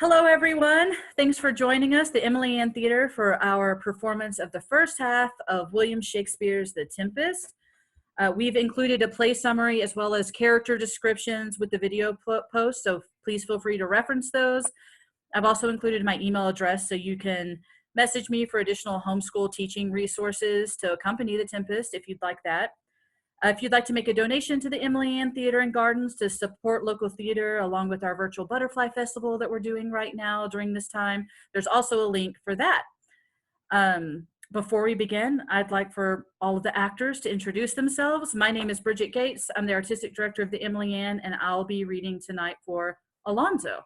Hello, everyone. Thanks for joining us, the EmilyAnn Theatre, for our performance of the first half of William Shakespeare's The Tempest. We've included a play summary as well as character descriptions with the video post, so please feel free to reference those. I've also included my email address so you can message me for additional homeschool teaching resources to accompany The Tempest if you'd like that. If you'd like to make a donation to the EmilyAnn Theatre and Gardens to support local theater along with our virtual butterfly festival that we're doing right now during this time, there's also a link for that. Before we begin, I'd like for all of the actors to introduce themselves. My name is Bridget Gates. I'm the artistic director of the EmilyAnn, and I'll be reading tonight for Alonso.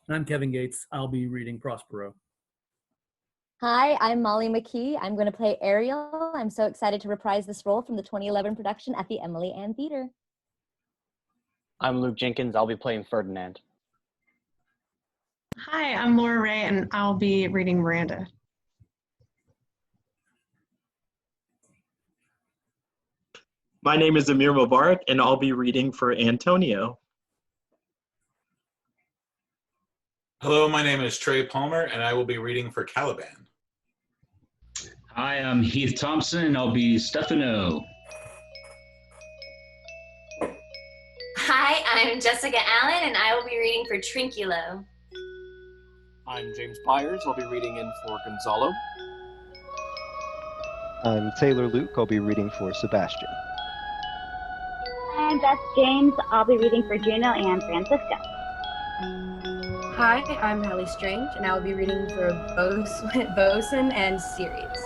I'm Kevin Gates. I'll be reading Prospero. Hi, I'm McKee. I'm going to play Ariel. I'm so excited to reprise this role from the 2011 production at the EmilyAnn Theatre. I'm Luke Jenkins. I'll be playing Ferdinand. Hi, I'm Laura Ray, and I'll be reading Miranda. My name is Ameer Mobarak, and I'll be reading for Antonio. Hello, my name is Trey Palmer, and I will be reading for Caliban. Hi, I'm Heath Thompson, and I'll be Stephano. Hi, I'm Jessica Allen, and I will be reading for Trinculo. I'm James Byers. I'll be reading in for Gonzalo. I'm Taylor Luke. I'll be reading for Sebastian. I'm Beth James. I'll be reading for Juno and Francisco. Hi, I'm Hallie Strange, and I will be reading for Boatswain and Ceres.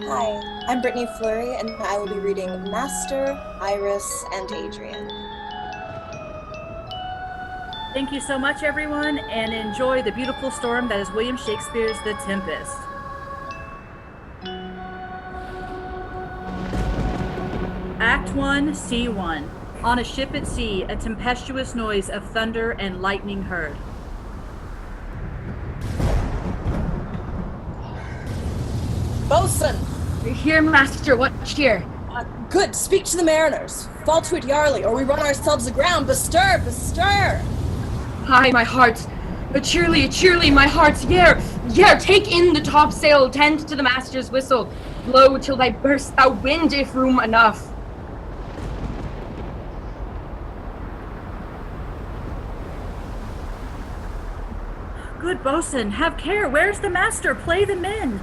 Hi, I'm Brittany Flurry, and I will be reading Master, Iris, and Adrian. Thank you so much, everyone, and enjoy the beautiful storm that is William Shakespeare's The Tempest. Act 1, Scene 1. On a ship at sea, a tempestuous noise of thunder and lightning heard. Bosun! We're here, Master. What cheer? Good. Speak to the mariners. Fall to it yarly, or we run ourselves aground. Bestir! Bestir! Hi, my heart. Cheerly, my heart. Yare, take in the topsail. Tend to the master's whistle. Blow till thy burst, thou wind, if room enough. Good bosun, have care. Where's the master? Play the men.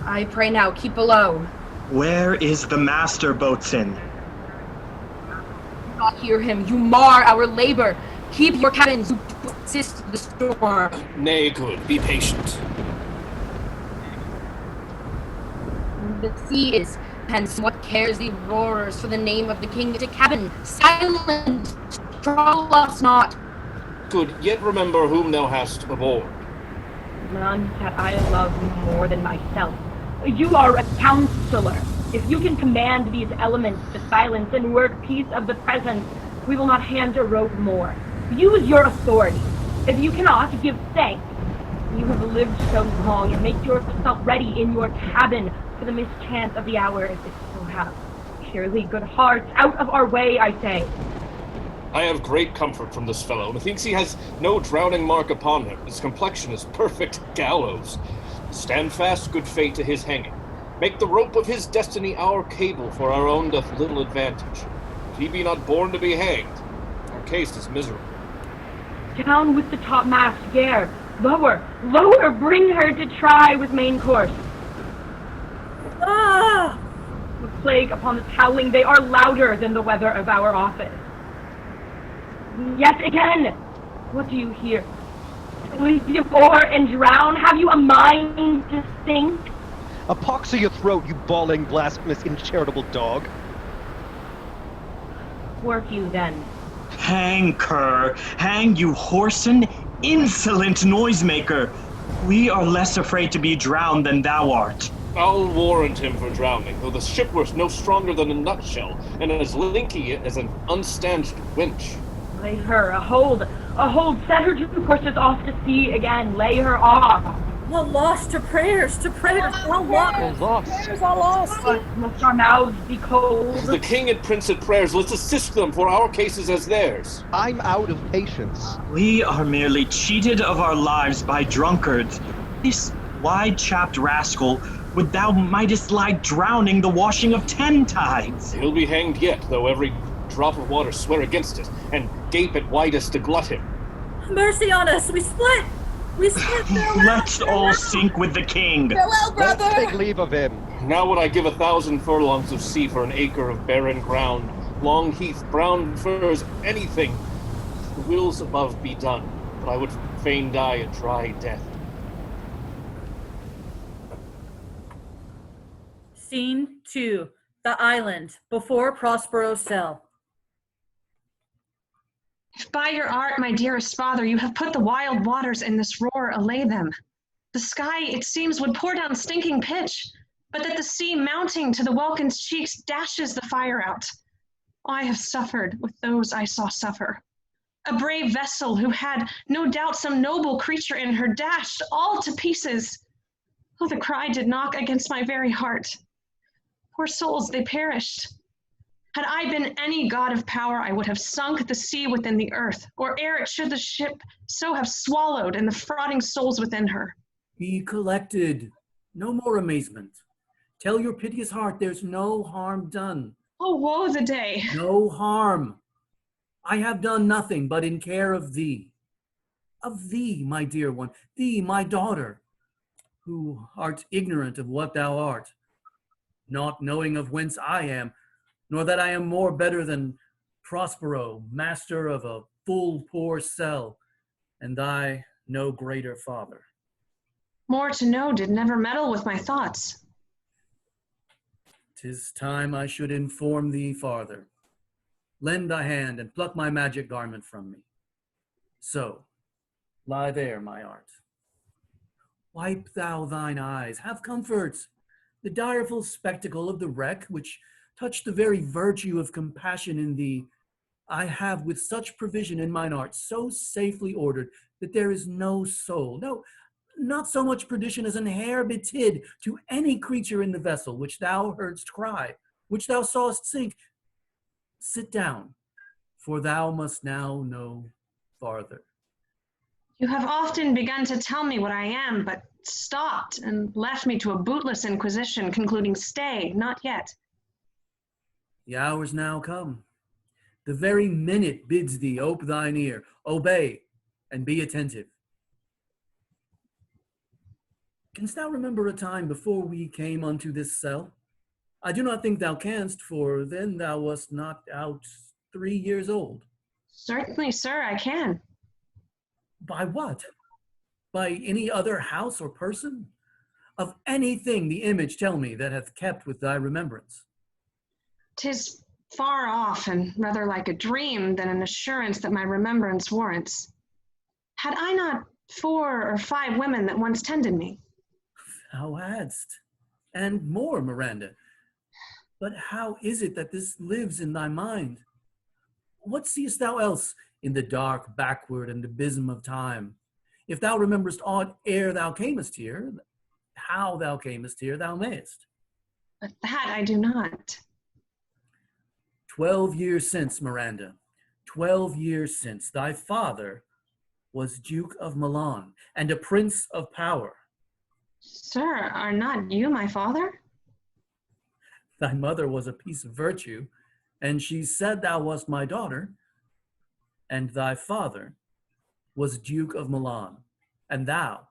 I pray now, keep below. Where is the master, boatswain? Do not hear him. You mar our labor. Keep your cabins to assist the storm. Nay, good. Be patient. The sea is, hence what cares the roarers for the name of the king to cabin? Silent! Trouble us not. Good. Yet remember whom thou hast aboard. None that I love more than myself. You are a counselor. If you can command these elements to silence and work peace of the presence, we will not hand a rope more. Use your authority. If you cannot, give thanks. You have lived so long, and make yourself ready in your cabin for the mischance of the hour if it so have. Surely, good hearts, out of our way, I say. I have great comfort from this fellow. Methinks he has no drowning mark upon him. His complexion is perfect gallows. Stand fast, good fate, to his hanging. Make the rope of his destiny our cable, for our own doth little advantage. If he be not born to be hanged, our case is miserable. Down with the topmast, Gare. Lower, bring her to try with main course. Ah! The plague upon this howling, they are louder than the weather of our office. Yes, again! What do you hear? Will you bore and drown? Have you a mind to sink? A pox of your throat, you bawling, blasphemous, incharitable dog. Work you, then. Hang, cur! Hang, you whoreson, insolent noisemaker! We are less afraid to be drowned than thou art. I'll warrant him for drowning, though the ship was no stronger than a nutshell, and as linky as an unstanched winch. Lay her, a hold, set her 2 courses off to sea again, lay her off. All lost to prayers, all lost. Prayers all lost. Must our mouths be cold? The king and prince at prayers, let's assist them, for our case is as theirs. I'm out of patience. We are merely cheated of our lives by drunkards. This wide-chapped rascal would thou mightest lie drowning the washing of 10 tides. He'll be hanged yet, though every drop of water swear against it, and gape at widest to glut him. Mercy on us, we split! Let's all sink with the king. Farewell, brother! Let's take leave of him. Now would I give 1,000 furlongs of sea for an acre of barren ground, long heath, brown furs, anything. The wills above be done, but I would fain die a dry death. Scene 2, the island, before Prospero's cell. If by your art, my dearest father, you have put the wild waters in this roar, allay them. The sky, it seems, would pour down stinking pitch, but that the sea mounting to the welkin's cheeks dashes the fire out. I have suffered with those I saw suffer. A brave vessel who had, no doubt, some noble creature in her, dashed all to pieces. Oh, the cry did knock against my very heart. Poor souls, they perished. Had I been any god of power, I would have sunk the sea within the earth, or ere it should the ship so have swallowed and the frauding souls within her. Be collected. No more amazement. Tell your piteous heart there's no harm done. Oh, woe the day. No harm. I have done nothing but in care of thee. Of thee, my dear one, thee, my daughter, who art ignorant of what thou art, not knowing of whence I am, nor that I am more better than Prospero, master of a full poor cell, and thy no greater father. More to know did never meddle with my thoughts. 'Tis time I should inform thee farther. Lend thy hand and pluck my magic garment from me. So, lie there, my art. Wipe thou thine eyes, have comfort. The direful spectacle of the wreck, which touched the very virtue of compassion in thee, I have with such provision in mine art so safely ordered that there is no soul, no, not so much perdition as an hair betid to any creature in the vessel which thou heardst cry, which thou sawest sink. Sit down, for thou must now know farther. You have often begun to tell me what I am, but stopped and left me to a bootless inquisition, concluding, stay, not yet. The hour's now come. The very minute bids thee ope thine ear, obey, and be attentive. Canst thou remember a time before we came unto this cell? I do not think thou canst, for then thou wast not out 3 years old. Certainly, sir, I can. By what? By any other house or person? Of anything the image tell me that hath kept with thy remembrance. 'Tis far off and rather like a dream than an assurance that my remembrance warrants. Had I not 4 or 5 women that once tended me? Thou hadst, and more, Miranda. But how is it that this lives in thy mind? What seest thou else in the dark backward and abysm of time? If thou rememberest aught ere thou camest here, how thou camest here thou mayest. But that I do not. 12 years since, Miranda, 12 years since, thy father was Duke of Milan and a prince of power. Sir, are not you my father? Thy mother was a piece of virtue, and she said thou wast my daughter, and thy father was Duke of Milan, and thou,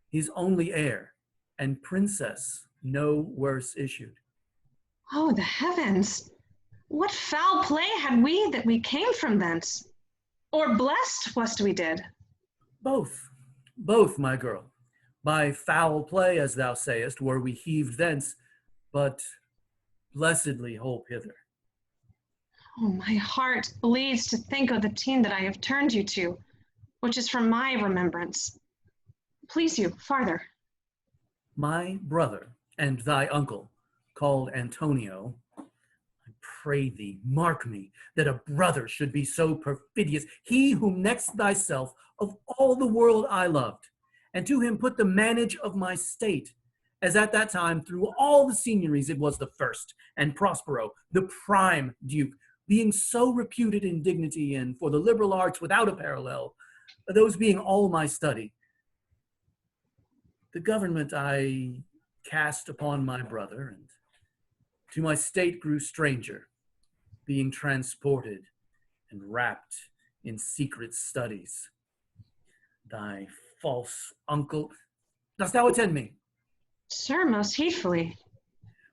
his only heir, and princess no worse issued. Oh, the heavens! What foul play had we that we came from thence? Or blessed wast we did? Both, my girl. By foul play, as thou sayest, were we heaved thence, but blessedly hope hither. Oh, my heart bleeds to think of the teen that I have turned you to, which is from my remembrance. Please you, farther. My brother and thy uncle, called Antonio, I pray thee, mark me, that a brother should be so perfidious, he whom next thyself of all the world I loved, and to him put the manage of my state, as at that time through all the signories it was the first, and Prospero, the prime duke, being so reputed in dignity and for the liberal arts without a parallel, those being all my study. The government I cast upon my brother, and to my state grew stranger, being transported and wrapped in secret studies. Thy false uncle, dost thou attend me? Sir, most heedfully.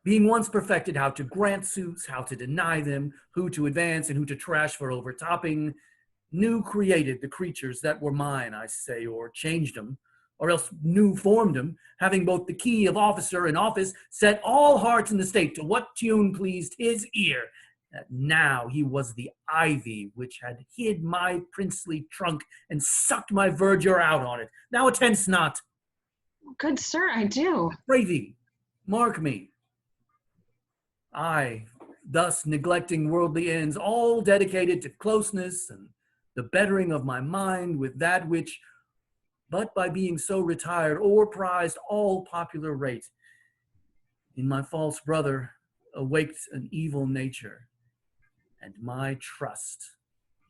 Being once perfected how to grant suits, how to deny them, who to advance and who to trash for overtopping, new created the creatures that were mine, I say, or changed them, or else new formed them, having both the key of officer and office, set all hearts in the state to what tune pleased his ear, that now he was the ivy which had hid my princely trunk and sucked my verdure out on it. Thou attend'st not. Good sir, I do. Pray thee, mark me. I, thus neglecting worldly ends, all dedicated to closeness and the bettering of my mind with that which, but by being so retired, o'erprized all popular rate, in my false brother awaked an evil nature, and my trust,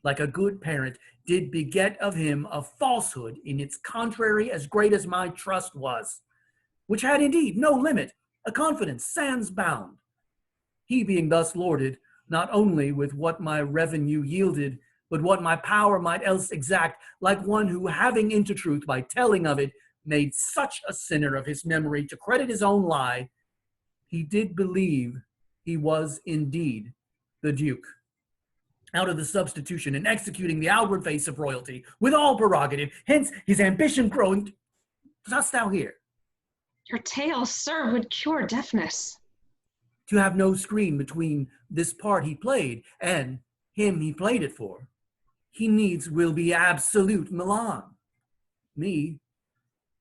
like a good parent, did beget of him a falsehood in its contrary as great as my trust was, which had indeed no limit, a confidence sans bound. He being thus lorded, not only with what my revenue yielded, but what my power might else exact, like one who, having into truth by telling of it, made such a sinner of his memory to credit his own lie, he did believe he was indeed the Duke. Out of the substitution and executing the outward face of royalty, with all prerogative, hence his ambition growing. Dost thou hear? Your tale, sir, would cure deafness. To have no screen between this part he played and him he played it for, he needs will be absolute Milan. Me,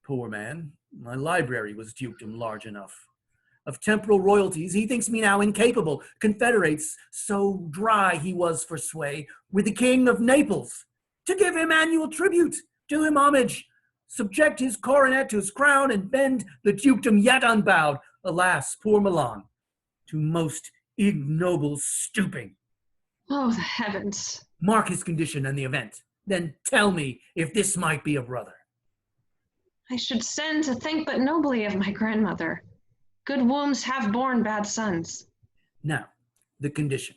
poor man, my library was dukedom large enough. Of temporal royalties he thinks me now incapable, confederates, so dry he was for sway, with the king of Naples, to give him annual tribute, do him homage, subject his coronet to his crown, and bend the dukedom yet unbowed. Alas, poor Milan, to most ignoble stooping. Oh, the heavens. Mark his condition and the event. Then tell me if this might be a brother. I should send to think but nobly of my grandmother. Good wombs have borne bad sons. Now, the condition.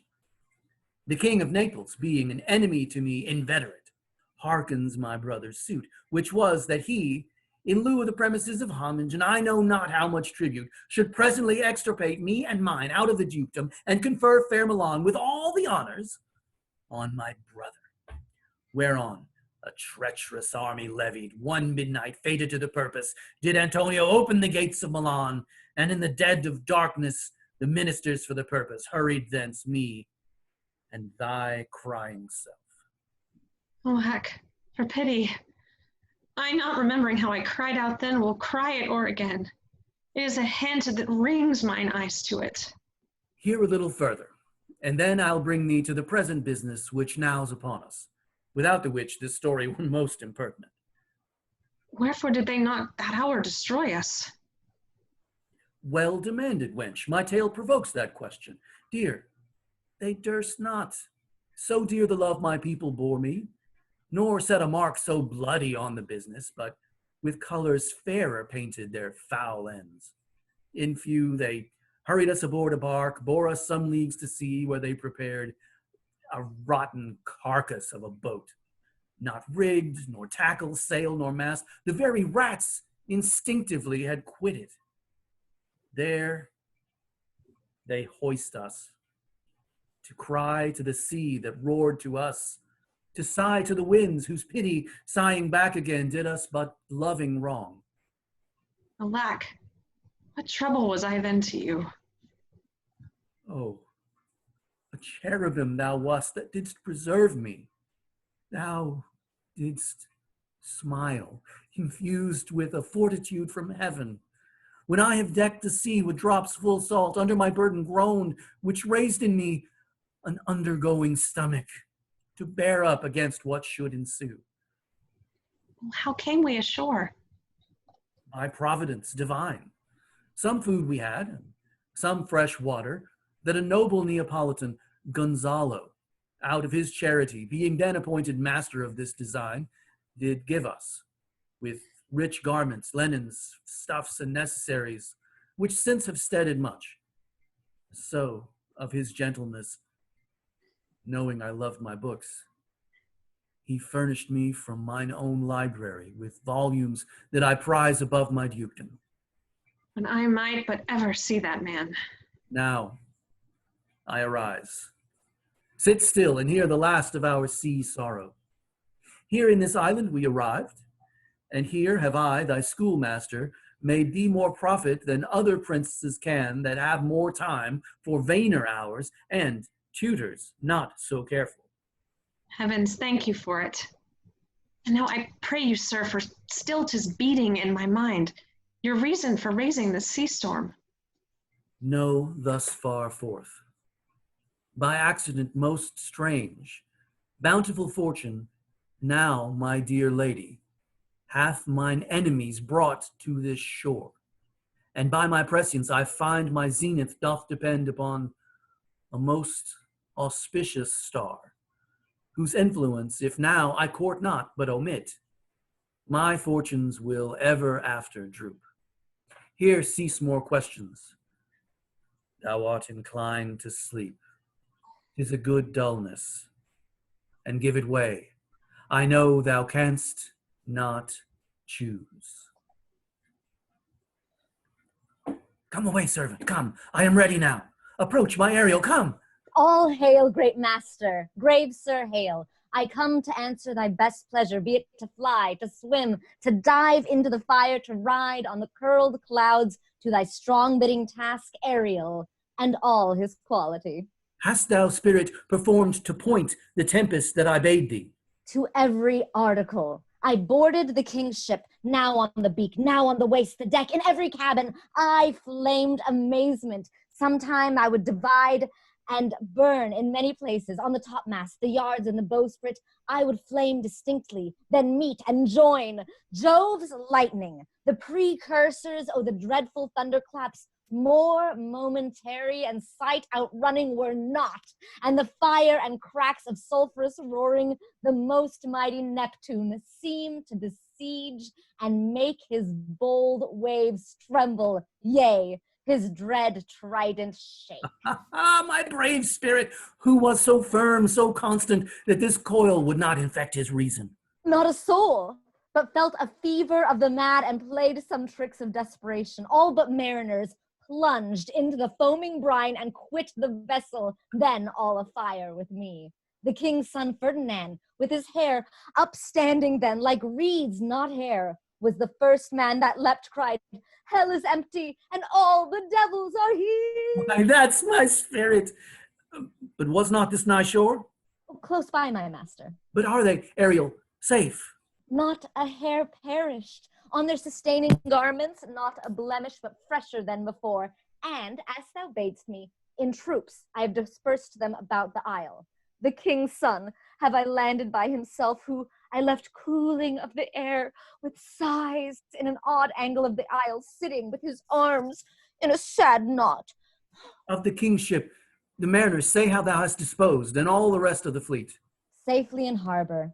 The king of Naples, being an enemy to me inveterate, hearkens my brother's suit, which was that he, in lieu of the premises of homage, and I know not how much tribute, should presently extirpate me and mine out of the dukedom, and confer fair Milan with all the honors on my brother. Whereon a treacherous army levied, one midnight, fated to the purpose, did Antonio open the gates of Milan, and in the dead of darkness the ministers for the purpose hurried thence me and thy crying self. Oh, heck, for pity. I, not remembering how I cried out then, will cry it o'er again. It is a hint that wrings mine eyes to it. Hear a little further, and then I'll bring thee to the present business which now's upon us, without the which this story were most impertinent. Wherefore did they not that hour destroy us? Well demanded, wench. My tale provokes that question. Dear, they durst not. So dear the love my people bore me, nor set a mark so bloody on the business, but with colors fairer painted their foul ends. In few, they hurried us aboard a bark, bore us some leagues to sea, where they prepared a rotten carcass of a boat, not rigged, nor tackle, sail, nor mast, the very rats instinctively had quitted. There they hoist us, to cry to the sea that roared to us, to sigh to the winds whose pity, sighing back again, did us but loving wrong. Alack, what trouble was I then to you? Oh, a cherubim thou wast that didst preserve me. Thou didst smile, infused with a fortitude from heaven. When I have decked the sea with drops full salt, under my burden groaned, which raised in me an undergoing stomach, to bear up against what should ensue. How came we ashore? by providence divine. Some food we had, and some fresh water, that a noble Neapolitan, Gonzalo, out of his charity, being then appointed master of this design, did give us, with rich garments, linens, stuffs, and necessaries, which since have steaded much. So, of his gentleness, knowing I loved my books, he furnished me from mine own library with volumes that I prize above my dukedom. And I might but ever see that man. Now, I arise. Sit still and hear the last of our sea sorrow. Here in this island we arrived, and here have I, thy schoolmaster, made thee more profit than other princes can that have more time for vainer hours and tutors not so careful. Heavens, thank you for it. And now I pray you, sir, for still 'tis beating in my mind, your reason for raising this sea storm. Know thus far forth, by accident most strange, bountiful fortune, now, my dear lady, hath mine enemies brought to this shore, and by my prescience I find my zenith doth depend upon a most auspicious star, whose influence, if now I court not, but omit, my fortunes will ever after droop. Here cease more questions. Thou art inclined to sleep. 'Tis a good dullness, and give it way. I know thou canst not choose. Come away, servant, come. I am ready now. Approach, my Ariel, come. All hail, great master, grave sir, hail. I come to answer thy best pleasure, be it to fly, to swim, to dive into the fire, to ride on the curled clouds, to thy strong bidding task, Ariel, and all his quality. Hast thou, spirit, performed to point the tempest that I bade thee? To every article. I boarded the king's ship, now on the beak, now on the waist, the deck, in every cabin. I flamed amazement. Sometime I would divide and burn in many places, on the topmast, the yards, and the bowsprit. I would flame distinctly, then meet and join. Jove's lightning, the precursors, oh, the dreadful thunderclaps, more momentary and sight outrunning were not, and the fire and cracks of sulphurous roaring, the most mighty Neptune seemed to besiege and make his bold waves tremble, yea, his dread trident shake. My brave spirit, who was so firm, so constant, that this coil would not infect his reason. Not a soul, but felt a fever of the mad and played some tricks of desperation. All but mariners plunged into the foaming brine and quit the vessel, then all afire with me. The king's son Ferdinand, with his hair upstanding then, like reeds, not hair, was the first man that leapt, cried, hell is empty, and all the devils are here. Why, that's my spirit. But was not this nigh shore? Close by, my master. But are they, Ariel, safe? Not a hair perished. On their sustaining garments, not a blemish, but fresher than before. And, as thou badest me, in troops I have dispersed them about the isle. The king's son have I landed by himself, who I left cooling of the air with sighs in an odd angle of the isle, sitting with his arms in a sad knot. Of the king's ship, the mariners, say how thou hast disposed, and all the rest of the fleet. Safely in harbor.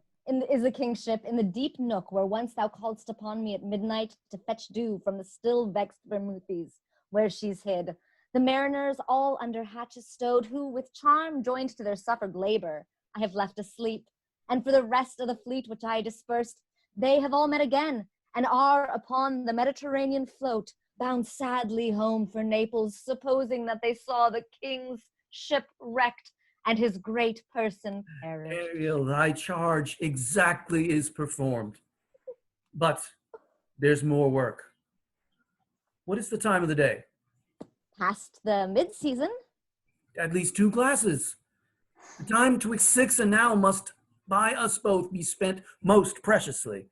Is the king's ship, in the deep nook where once thou calledst upon me at midnight to fetch dew from the still vexed Bermoothes, where she's hid. The mariners all under hatches stowed, who with charm joined to their suffered labor, I have left asleep. And for the rest of the fleet which I dispersed, they have all met again, and are upon the Mediterranean float, bound sadly home for Naples, supposing that they saw the king's ship wrecked, and his great person perished. Ariel, thy charge exactly is performed. But there's more work. What is the time of the day? Past the mid-season. At least 2 glasses. The time 'twixt 6 and now must by us both be spent most preciously.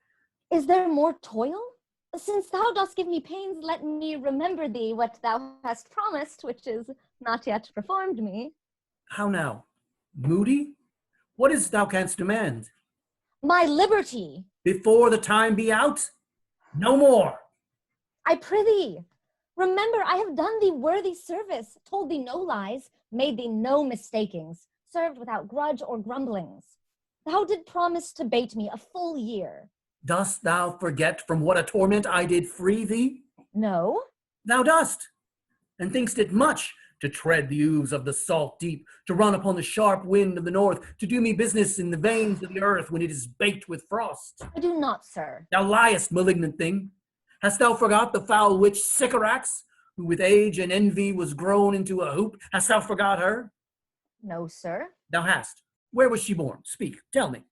Is there more toil? Since thou dost give me pains, let me remember thee what thou hast promised, which is not yet performed me. How now? Moody? What is thou canst demand? My liberty. Before the time be out? No more. I prithee, remember I have done thee worthy service, told thee no lies, made thee no mistakings, served without grudge or grumblings. Thou did promise to bate me a full year. Dost thou forget from what a torment I did free thee? No. Thou dost, and think'st it much to tread the ooze of the salt deep, to run upon the sharp wind of the north, to do me business in the veins of the earth when it is baked with frost. I do not, sir. Thou liest, malignant thing. Hast thou forgot the foul witch Sycorax, who with age and envy was grown into a hoop? Hast thou forgot her? No, sir. Thou hast. Where was she born? Speak, tell me.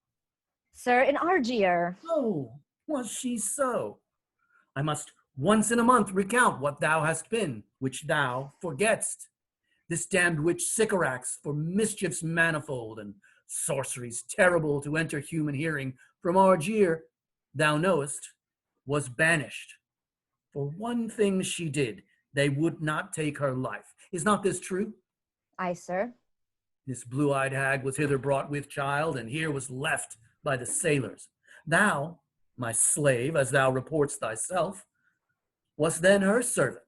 Sir, in Argier. Oh, was she so? I must once in a month recount what thou hast been, which thou forgetst. This damned witch Sycorax, for mischiefs manifold and sorceries terrible to enter human hearing, from Argier, thou knowest, was banished. For one thing she did, they would not take her life. Is not this true? Aye, sir. This blue-eyed hag was hither brought with child, and here was left by the sailors. Thou, my slave, as thou reportst thyself, wast then her servant.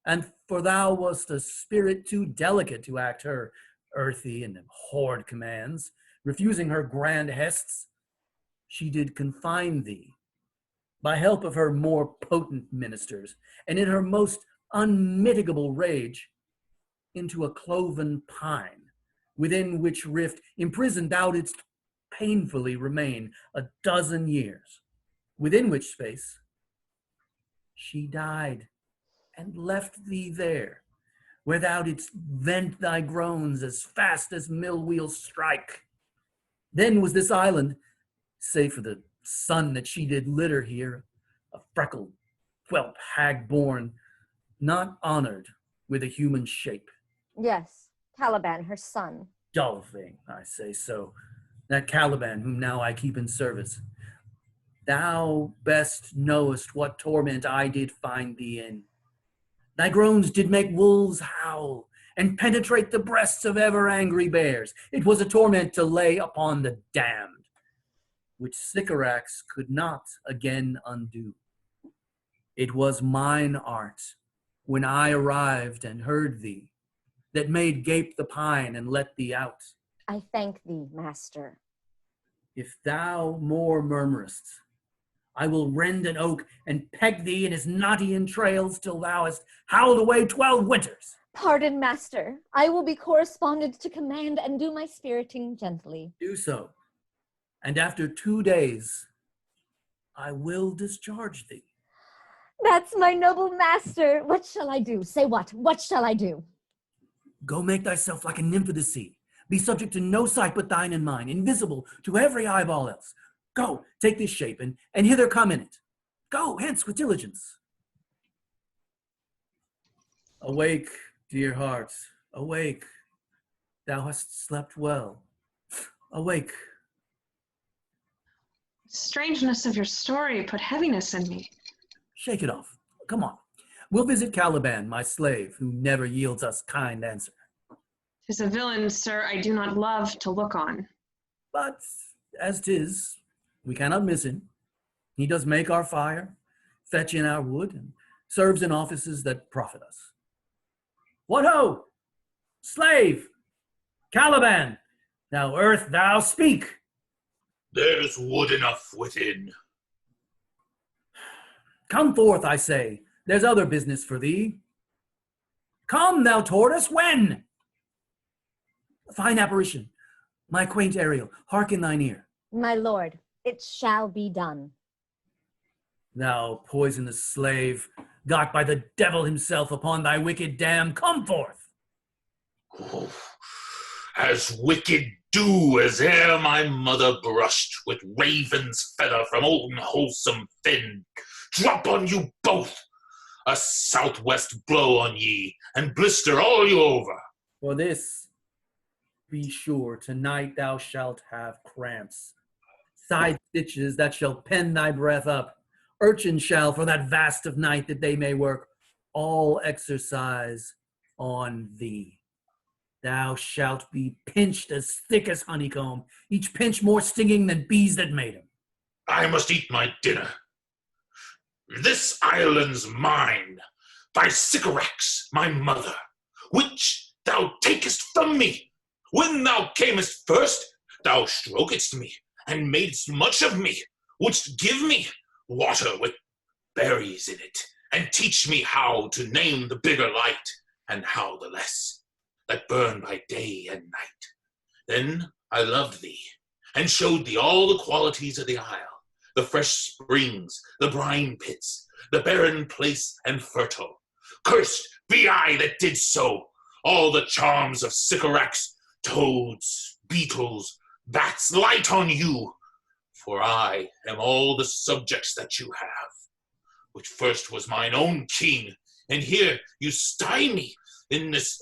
And for thou wast a spirit too delicate to act her earthy and abhorred commands, refusing her grand hests, she did confine thee, by help of her more potent ministers, and in her most unmitigable rage, into a cloven pine, within which rift imprisoned thou didst painfully remain 12 years, within which space she died, and left thee there, where thou didst vent thy groans as fast as mill wheels strike. Then was this island, save for the son that she did litter here, a freckled whelp hag born, not honored with a human shape. Yes, Caliban, her son. Dull thing, I say so. That Caliban, whom now I keep in service. Thou best knowest what torment I did find thee in. Thy groans did make wolves howl, and penetrate the breasts of ever angry bears. It was a torment to lay upon the damned, which Sycorax could not again undo. It was mine art, when I arrived and heard thee, that made gape the pine and let thee out. I thank thee, master. If thou more murmurest, I will rend an oak and peg thee in his knotty entrails till thou hast howled away 12 winters. Pardon, master. I will be correspondent to command and do my spiriting gently. Do so, and after 2 days, I will discharge thee. That's my noble master. What shall I do? Say what? What shall I do? Go make thyself like a nymph of the sea. Be subject to no sight but thine and mine, invisible to every eyeball else. Go, take this shape, and hither come in it. Go, hence with diligence. Awake, dear heart, awake. Thou hast slept well. Awake. Strangeness of your story put heaviness in me. Shake it off. Come on. We'll visit Caliban, my slave, who never yields us kind answer. 'Tis a villain, sir, I do not love to look on. But as 'tis, we cannot miss him. He does make our fire, fetch in our wood, and serves in offices that profit us. What ho! Slave! Caliban! Thou earth, thou speak! There's wood enough within. Come forth, I say. There's other business for thee. Come, thou tortoise, when? Fine apparition. My quaint Ariel, hark in thine ear. My lord, it shall be done. Thou poisonous slave, got by the devil himself upon thy wicked dam, come forth. Oh, as wicked do as ere my mother brushed with raven's feather from old and wholesome Finn. Drop on you both, a southwest blow on ye, and blister all you over. For this, be sure, tonight thou shalt have cramps, side stitches that shall pen thy breath up. Urchin shall, for that vast of night that they may work, all exercise on thee. Thou shalt be pinched as thick as honeycomb, each pinch more stinging than bees that made him. I must eat my dinner. This island's mine, by Sycorax, my mother, which thou takest from me. When thou camest first, thou strokest me, and madest much of me, wouldst give me water with berries in it, and teach me how to name the bigger light, and how the less, that burn by day and night. Then I loved thee, and showed thee all the qualities of the isle, the fresh springs, the brine pits, the barren place and fertile. Cursed be I that did so. All the charms of Sycorax, toads, beetles, bats, light on you. For I am all the subjects that you have, which first was mine own king, and here you stye me in this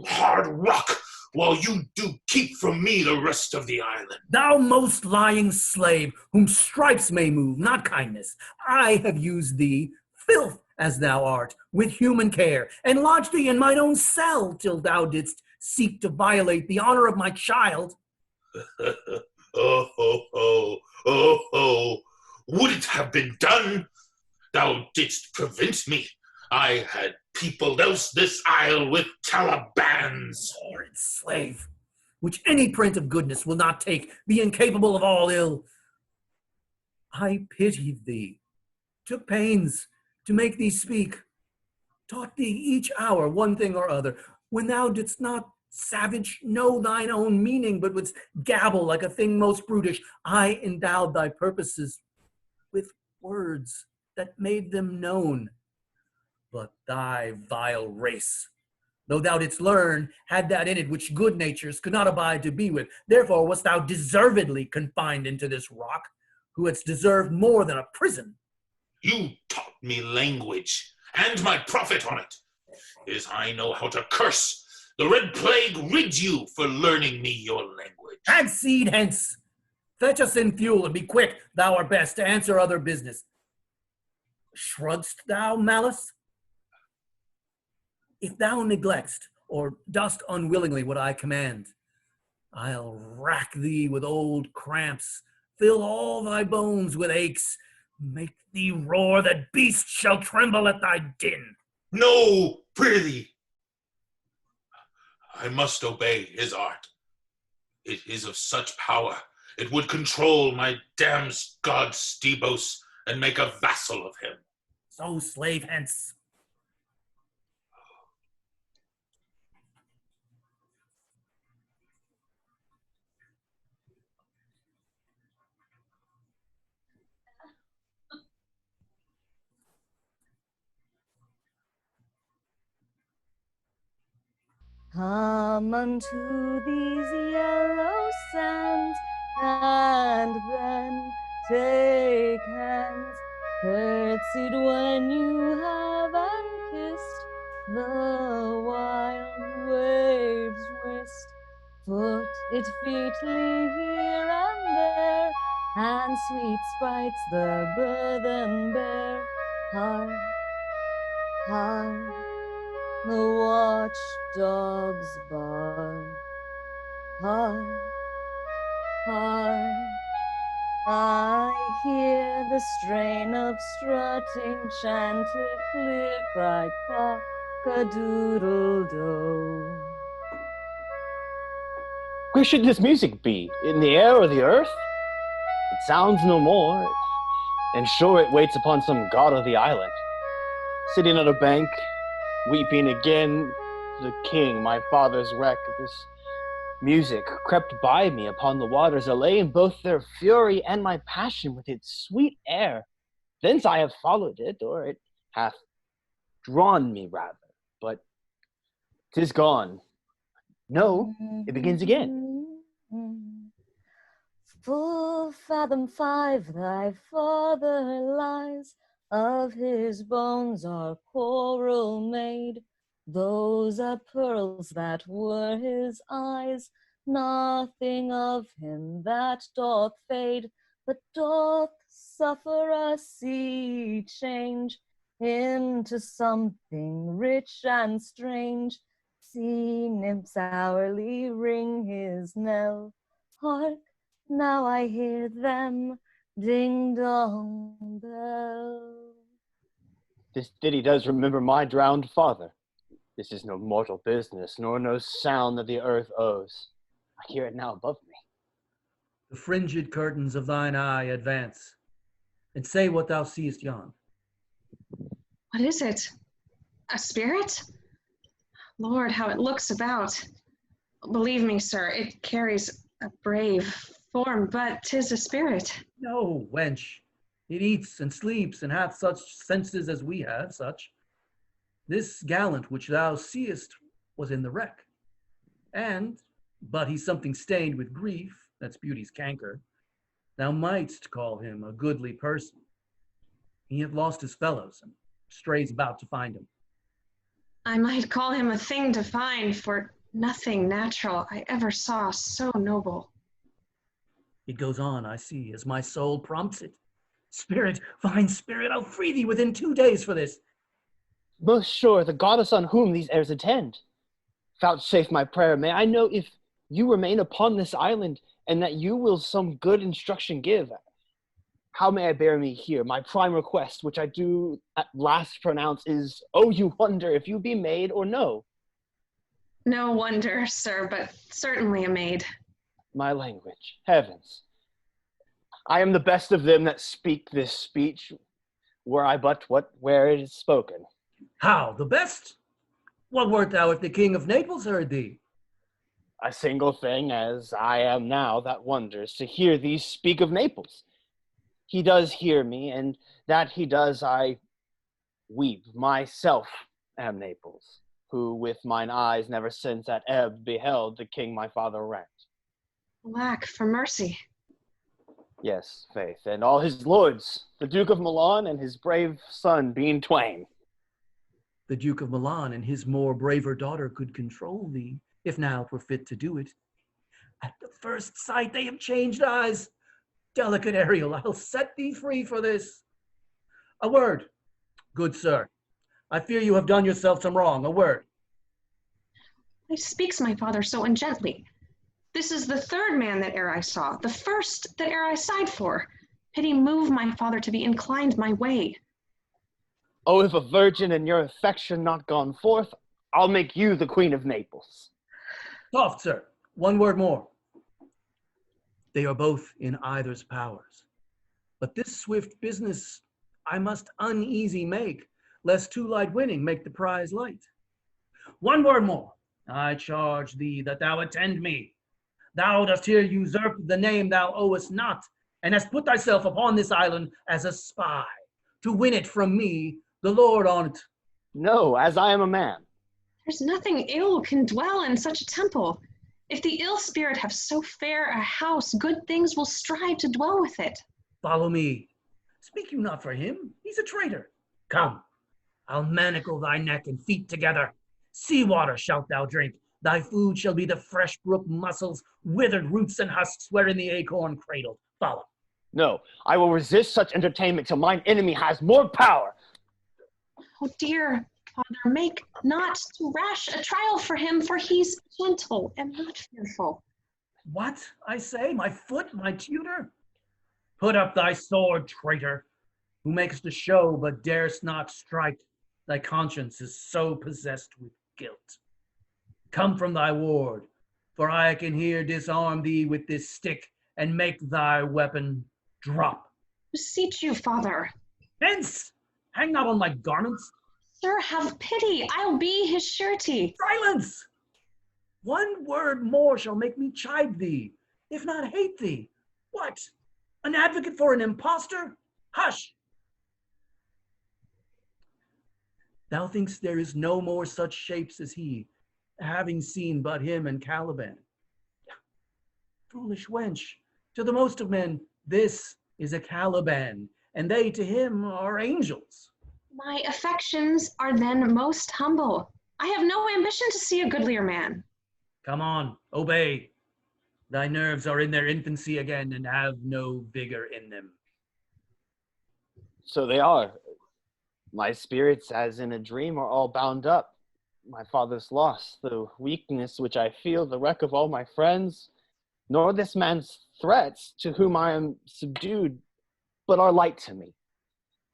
hard rock, while you do keep from me the rest of the island. Thou most lying slave, whom stripes may move, not kindness, I have used thee, filth as thou art, with human care, and lodged thee in mine own cell, till thou didst seek to violate the honor of my child. Oh, ho, ho, oh, ho. Would it have been done? Thou didst prevent me. I had peopled else this isle with Calibans. Horrid slave, which any print of goodness will not take, being capable of all ill. I pitied thee, took pains to make thee speak, taught thee each hour one thing or other, when thou didst not, savage, know thine own meaning, but wouldst gabble like a thing most brutish. I endowed thy purposes with words that made them known. But thy vile race, though thou didst learn, had that in it which good natures could not abide to be with. Therefore wast thou deservedly confined into this rock, who hadst deserved more than a prison. You taught me language, and my profit on it is I know how to curse. The red plague rids you for learning me your language. Hag seed hence! Fetch us in fuel, and be quick, thou art best, to answer other business. Shrugg'st thou malice? If thou neglect'st, or dost unwillingly what I command, I'll rack thee with old cramps, fill all thy bones with aches, make thee roar that beasts shall tremble at thy din. No, prithee. I must obey his art. It is of such power, it would control my damned god Stebos and make a vassal of him. So slave hence. Come unto these yellow sands, and then take hands, curtsied when you have unkissed the wild waves' whist. Foot it featly here and there, and sweet sprites the burthen bear. Hark, hark, the watchdogs bark. Hark, hark, I hear the strain of strutting chanticleer cry cock-a-doodle-doo. Where should this music be? In the air or the earth? It sounds no more, and sure it waits upon some god of the island. Sitting on a bank, weeping again, the king, my father's wreck, this music crept by me upon the waters, allaying both their fury and my passion with its sweet air. Thence I have followed it, or it hath drawn me rather, but 'tis gone. No, it begins again. Full fathom 5 thy father lies, of his bones are coral made. Those are pearls that were his eyes, nothing of him that doth fade, but doth suffer a sea change into something rich and strange. Sea nymphs hourly ring his knell. Hark, now I hear them ding dong bell. this ditty does remember my drowned father. This is no mortal business, nor no sound that the earth owes. I hear it now above me. The fringed curtains of thine eye advance, and say what thou seest yon. What is it? A spirit? Lord, how it looks about. Believe me, sir, it carries a brave form, but 'tis a spirit. No, wench. It eats and sleeps and hath such senses as we have, such. This gallant which thou seest was in the wreck. But he's something stained with grief, that's beauty's canker. Thou mightst call him a goodly person. He hath lost his fellows and strays about to find him. I might call him a thing to find, for nothing natural I ever saw so noble. It goes on, I see, as my soul prompts it. Spirit, fine spirit, I'll free thee within 2 days for this. Most sure, the goddess on whom these airs attend. Vouchsafe my prayer, may I know if you remain upon this island, and that you will some good instruction give. How may I bear me here? My prime request, which I do at last pronounce, is, oh, you wonder if you be maid or no. No wonder, sir, but certainly a maid. My language, heavens. I am the best of them that speak this speech, were I but where it is spoken. How, the best? What wert thou if the King of Naples heard thee? A single thing, as I am now, that wonders to hear thee speak of Naples. He does hear me, and that he does I weep. Myself am Naples, who with mine eyes never since at ebb beheld the king my father rent. Alack, for mercy. Yes, faith, and all his lords, the Duke of Milan and his brave son being twain. The Duke of Milan and his more braver daughter could control thee, if now it were fit to do it. At the first sight they have changed eyes. Delicate Ariel, I'll set thee free for this. A word, good sir. I fear you have done yourself some wrong. A word. Why speaks my father so ungently? This is the third man that e'er I saw, the first that e'er I sighed for. Pity move my father to be inclined my way. Oh, if a virgin in your affection not gone forth, I'll make you the Queen of Naples. Soft, sir. One word more. They are both in either's powers. But this swift business I must uneasy make, lest too light winning make the prize light. One word more. I charge thee that thou attend me. Thou dost here usurp the name thou owest not, and hast put thyself upon this island as a spy, to win it from me, the lord on't. No, as I am a man. There's nothing ill can dwell in such a temple. If the ill spirit have so fair a house, good things will strive to dwell with it. Follow me. Speak you not for him, he's a traitor. Come, I'll manacle thy neck and feet together. Sea water shalt thou drink. Thy food shall be the fresh brook mussels, withered roots and husks wherein the acorn cradled. Follow. No, I will resist such entertainment till mine enemy has more power. Oh dear father, make not too rash a trial for him, for he's gentle and not fearful. What, I say, my foot, my tutor? Put up thy sword, traitor, who makest a show but darest not strike. Thy conscience is so possessed with guilt. Come from thy ward, for I can here disarm thee with this stick and make thy weapon drop. Beseech you, father. Hence! Hang not on my garments. Sir, have pity. I'll be his surety. Silence! One word more shall make me chide thee, if not hate thee. What? An advocate for an impostor? Hush! Thou thinkst there is no more such shapes as he, having seen but him and Caliban. Foolish wench, to the most of men, this is a Caliban, and they to him are angels. My affections are then most humble. I have no ambition to see a goodlier man. Come on, obey. Thy nerves are in their infancy again and have no vigor in them. So they are. My spirits, as in a dream, are all bound up. My father's loss, the weakness which I feel, the wreck of all my friends, nor this man's threats, to whom I am subdued, but are light to me.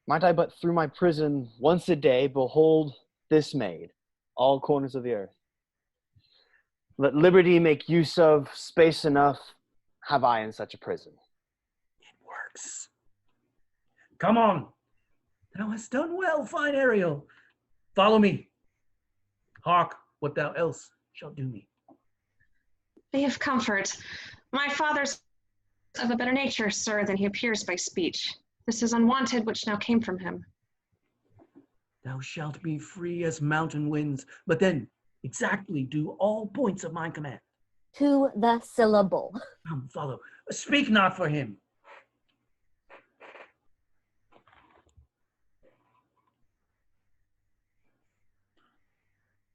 Might I but through my prison once a day behold this maid, all corners of the earth. Let liberty make use of space enough have I in such a prison. It works. Come on. Thou hast done well, fine Ariel. Follow me. Hark, what thou else shalt do me. Be of comfort. My father's of a better nature, sir, than he appears by speech. This is unwanted which now came from him. Thou shalt be free as mountain winds, but then exactly do all points of my command. To the syllable. Come, follow. Speak not for him.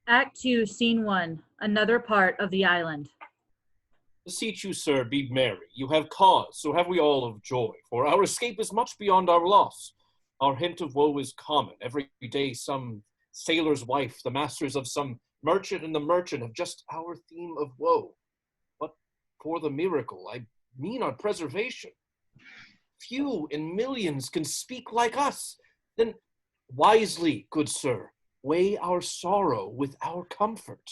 Act 2, Scene 1, another part of the island. Beseech you, sir, be merry. You have cause, so have we all of joy, for our escape is much beyond our loss. Our hint of woe is common. Every day some sailor's wife, the masters of some merchant and the merchant have just our theme of woe. But for the miracle, I mean our preservation. Few in millions can speak like us. Then wisely, good sir, weigh our sorrow with our comfort.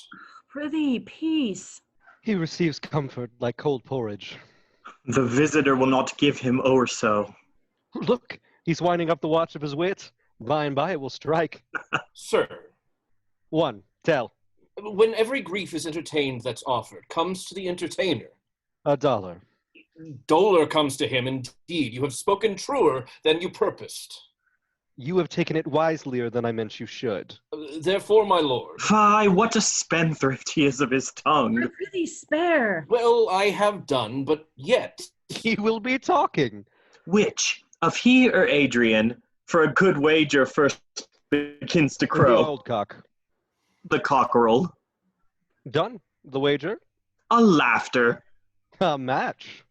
Prithee, peace. He receives comfort like cold porridge. The visitor will not give him o'er so. Look, he's winding up the watch of his wit. By and by it will strike. Sir. 1, tell. When every grief is entertained that's offered, comes to the entertainer. $1. Dolour comes to him, indeed. You have spoken truer than you purposed. You have taken it wiselier than I meant you should. Therefore, my lord. Fie, what a spendthrift he is of his tongue. Prithee, spare. Well, I have done, but yet. He will be talking. Which, of he or Adrian, for a good wager first begins to crow? The old cock. The cockerel. Done. The wager? A laughter. A match.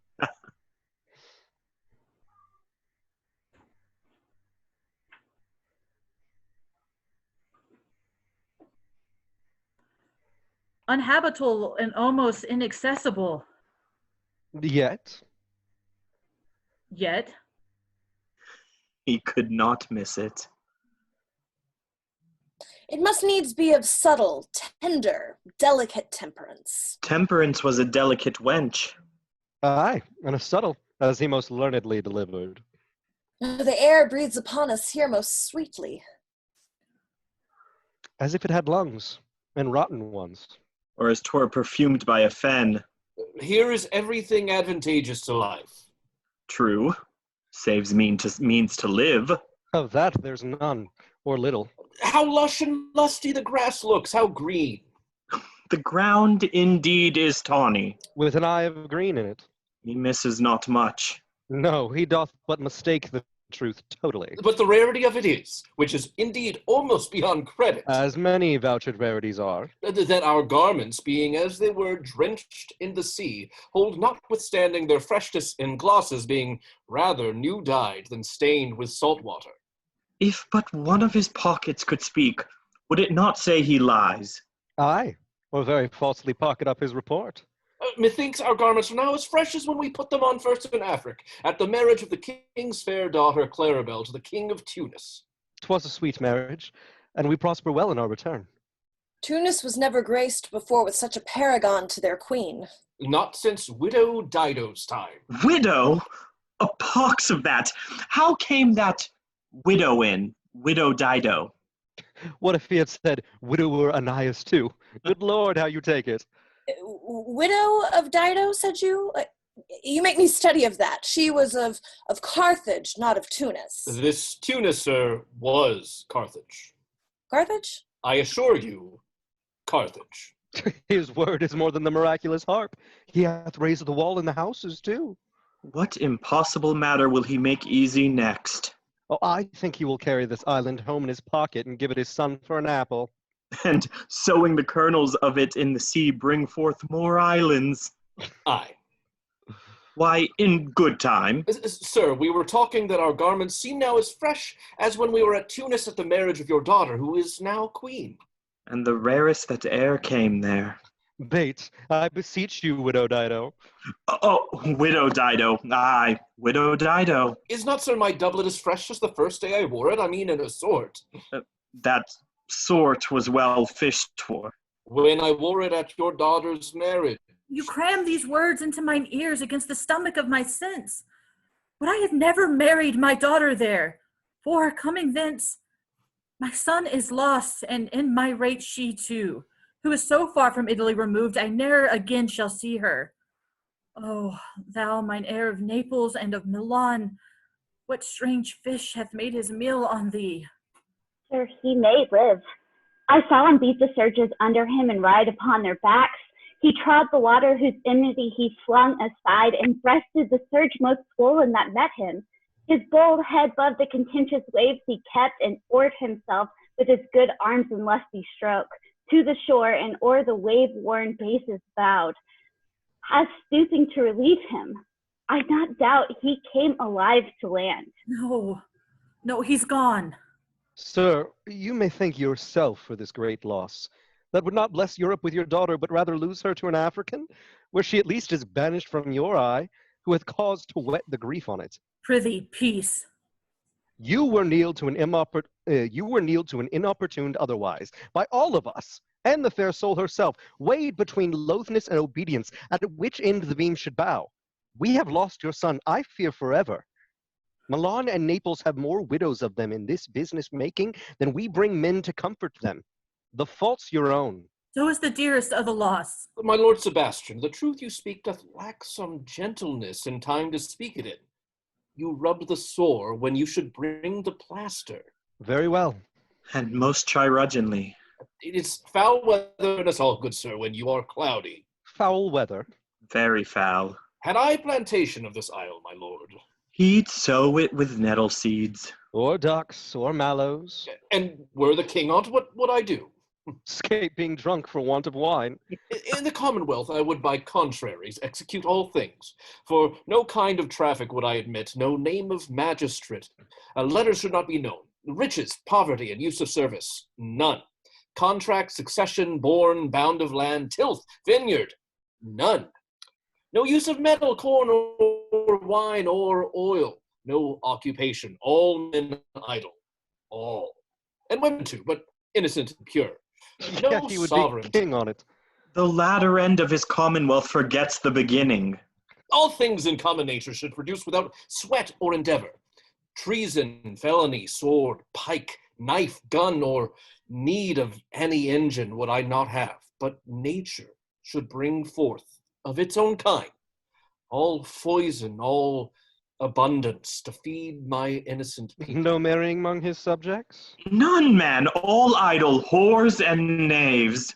Unhabitable and almost inaccessible. Yet. He could not miss it. It must needs be of subtle, tender, delicate temperance. Temperance was a delicate wench. Aye, and a subtle, as he most learnedly delivered. The air breathes upon us here most sweetly. As if it had lungs, and rotten ones. Or as 'twere perfumed by a fen. Here is everything advantageous to life. True. Saves means to live. Of that there's none, or little. How lush and lusty the grass looks, how green. The ground indeed is tawny. With an eye of green in it. He misses not much. No, he doth but mistake the truth totally. But the rarity of it is, which is indeed almost beyond credit. As many vouchered rarities are. That our garments, being as they were drenched in the sea, hold notwithstanding their freshness and glosses, being rather new-dyed than stained with salt water. If but one of his pockets could speak, would it not say he lies? Aye, or very falsely pocket up his report. Methinks our garments are now as fresh as when we put them on first in Afric, at the marriage of the king's fair daughter Claribel to the king of Tunis. 'Twas a sweet marriage, and we prosper well in our return. Tunis was never graced before with such a paragon to their queen. Not since widow Dido's time. Widow? A pox of that! How came that widow in? Widow Dido. What if he had said, widower Aeneas too? Good Lord, how you take it. Widow of Dido, said you? You make me study of that. She was of Carthage, not of Tunis. This Tunis, sir, was Carthage. Carthage? I assure you, Carthage. His word is more than the miraculous harp. He hath raised the wall in the houses too. What impossible matter will he make easy next? Oh, I think he will carry this island home in his pocket and give it his son for an apple. And sowing the kernels of it in the sea bring forth more islands. Aye. Why, in good time. Sir, we were talking that our garments seem now as fresh as when we were at Tunis at the marriage of your daughter, who is now queen. And the rarest that e'er came there. Bates, I beseech you, Widow Dido. Oh, Widow Dido. Aye, Widow Dido. Is not, sir, my doublet as fresh as the first day I wore it? I mean, in a sort. That sort was well fished for. When I wore it at your daughter's marriage. You cram these words into mine ears against the stomach of my sense. But I have never married my daughter there, for coming thence, my son is lost, and in my rate she too, who is so far from Italy removed, I ne'er again shall see her. Oh, thou, mine heir of Naples and of Milan, what strange fish hath made his meal on thee? Sir, he may live. I saw him beat the surges under him and ride upon their backs. He trod the water whose enmity he flung aside, and breasted the surge most swollen that met him. His bold head above the contentious waves he kept, and oared himself with his good arms and lusty stroke to the shore, and o'er the wave-worn bases bowed, as stooping to relieve him. I not doubt he came alive to land. No, he's gone. Sir, you may thank yourself for this great loss. That would not bless Europe with your daughter, but rather lose her to an African, where she at least is banished from your eye, who hath cause to whet the grief on it. Prithee, peace. You were nailed to an inopportune otherwise, by all of us, and the fair soul herself, weighed between loathness and obedience, at which end the beam should bow. We have lost your son, I fear forever. Milan and Naples have more widows of them in this business making than we bring men to comfort them. The fault's your own. So is the dearest of the lost. My lord Sebastian, the truth you speak doth lack some gentleness in time to speak it in. You rub the sore when you should bring the plaster. Very well. And most chirurgeonly. It is foul weather in us all, good sir, when you are cloudy. Foul weather. Very foul. Had I plantation of this isle, my lord? He'd sow it with nettle seeds. Or ducks, or mallows. And were the king on't, what would I do? Escape being drunk for want of wine. In the Commonwealth I would by contraries execute all things. For no kind of traffic would I admit, no name of magistrate. Letters should not be known. Riches, poverty, and use of service, none. Contract, succession, born, bound of land, tilth, vineyard, none. No use of metal, corn, or wine, or oil. No occupation, all men idle. All. And women too, but innocent and pure. No Yeah, he would sovereign. be king on it. The latter end of his commonwealth forgets the beginning. All things in common nature should produce without sweat or endeavor. Treason, felony, sword, pike, knife, gun, or need of any engine would I not have, but nature should bring forth of its own kind, all foison, all abundance to feed my innocent people. No marrying among his subjects? None, man, all idle, whores and knaves.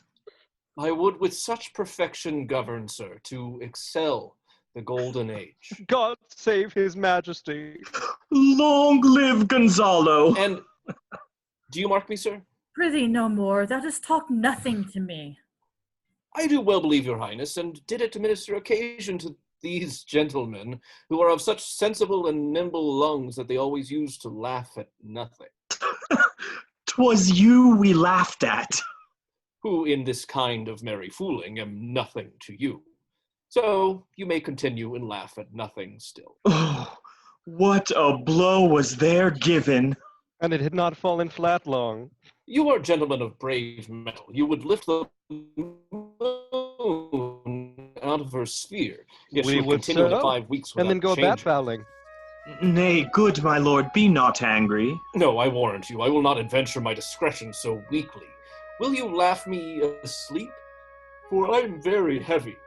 I would with such perfection govern, sir, to excel the golden age. God save his majesty. Long live Gonzalo. And do you mark me, sir? Prithee no more, thou dost talk nothing to me. I do well believe, your highness, and did it to minister occasion to these gentlemen, who are of such sensible and nimble lungs that they always use to laugh at nothing. 'Twas you we laughed at. Who in this kind of merry fooling am nothing to you. So you may continue and laugh at nothing still. Oh, what a blow was there given. And it had not fallen flat long. You are gentlemen of brave metal. You would lift the moon out of her sphere. Yes, We you would would, continue sir, in 5 weeks and then go without bat changing. fouling. Nay, good my lord, be not angry. No, I warrant you, I will not adventure my discretion so weakly. Will you laugh me asleep? For I am very heavy.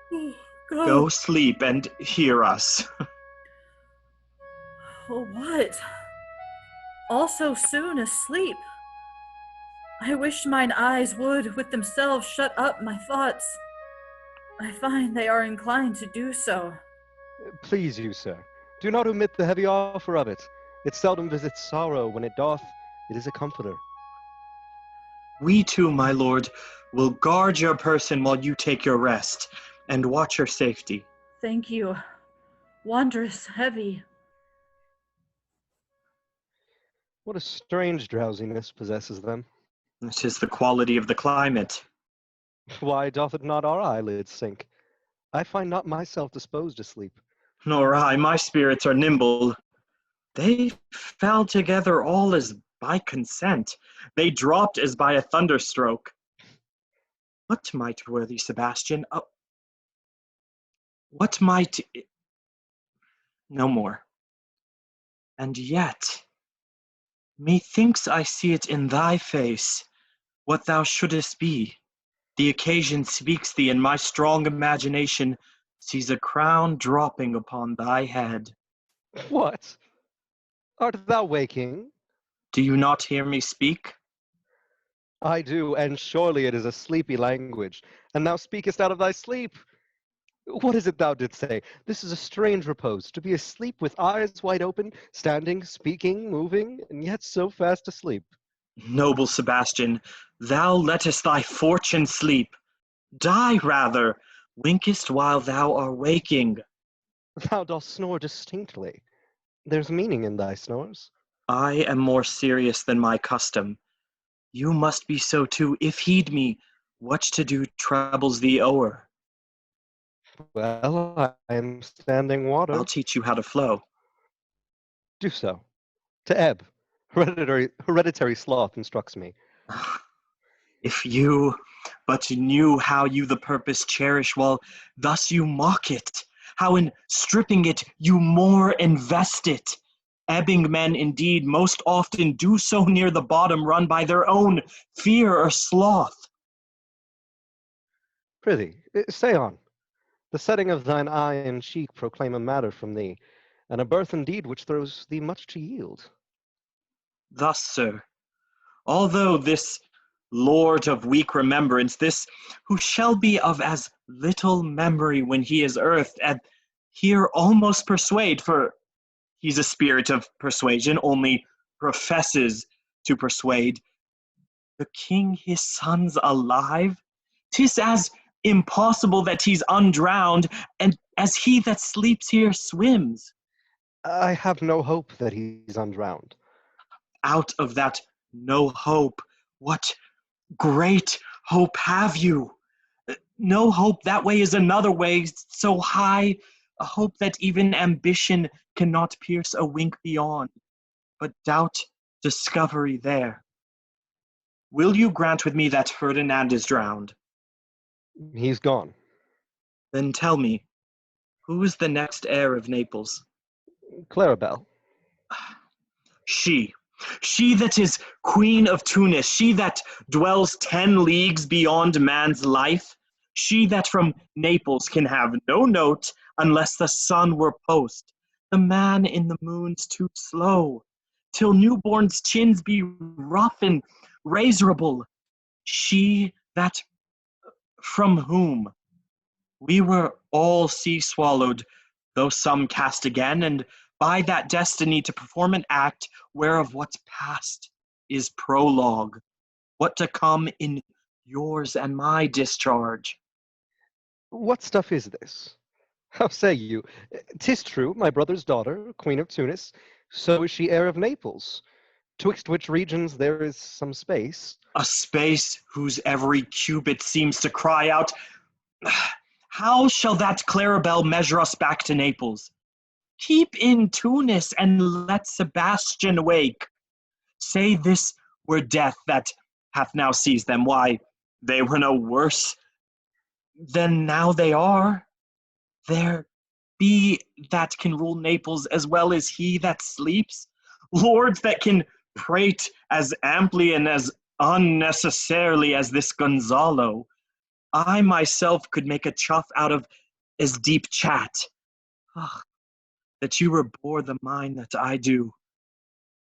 Go sleep and hear us. Oh, what? All so soon asleep? I wish mine eyes would with themselves shut up my thoughts. I find they are inclined to do so. Please you, sir, do not omit the heavy offer of it. It seldom visits sorrow. When it doth, it is a comforter. We too, my lord, will guard your person while you take your rest, and watch your safety. Thank you. Wondrous heavy. What a strange drowsiness possesses them. It is the quality of the climate. Why doth it not our eyelids sink? I find not myself disposed to sleep. Nor I, my spirits are nimble. They fell together all as by consent. They dropped as by a thunderstroke. What might, worthy Sebastian, what might, no more. And yet, methinks I see it in thy face, what thou shouldest be. The occasion speaks thee, and my strong imagination sees a crown dropping upon thy head. What? Art thou waking? Do you not hear me speak? I do, and surely it is a sleepy language, and thou speakest out of thy sleep. What is it thou didst say? This is a strange repose, to be asleep with eyes wide open, standing, speaking, moving, and yet so fast asleep. Noble Sebastian, thou lettest thy fortune sleep. Die rather, winkest while thou art waking. Thou dost snore distinctly. There's meaning in thy snores. I am more serious than my custom. You must be so too, if heed me, what to do troubles thee o'er. Well, I am standing water. I'll teach you how to flow. Do so. To ebb. Hereditary sloth instructs me. If you but knew how you the purpose cherish, while thus you mock it, how in stripping it you more invest it. Ebbing men indeed most often do so near the bottom run by their own fear or sloth. Prithee, say on. The setting of thine eye and cheek proclaim a matter from thee, and a birth indeed which throws thee much to yield. Thus, sir, although this lord of weak remembrance, this who shall be of as little memory when he is earthed, and here almost persuade, for he's a spirit of persuasion, only professes to persuade, the king his son's alive? 'Tis as impossible that he's undrowned, and as he that sleeps here swims. I have no hope that he's undrowned. Out of that no hope, what great hope have you? No hope, that way is another way, so high, a hope that even ambition cannot pierce a wink beyond, but doubt discovery there. Will you grant with me that Ferdinand is drowned? He's gone. Then tell me, who is the next heir of Naples? Clarabelle. She that is queen of Tunis, she that dwells 10 leagues beyond man's life, she that from Naples can have no note unless the sun were post. The man in the moon's too slow, till newborns' chins be rough and razorable. She that from whom we were all sea swallowed, though some cast again, and by that destiny to perform an act whereof what's past is prologue, what to come in yours and my discharge. What stuff is this? How say you? 'Tis true, my brother's daughter, queen of Tunis, so is she heir of Naples, twixt which regions there is some space. A space whose every cubit seems to cry out, how shall that Clarabelle measure us back to Naples? Keep in Tunis and let Sebastian wake. Say this were death that hath now seized them. Why, they were no worse than now they are. There be that can rule Naples as well as he that sleeps. Lords that can prate as amply and as unnecessarily as this Gonzalo. I myself could make a chuff out of as deep chat. Ugh, that you were bore the mind that I do.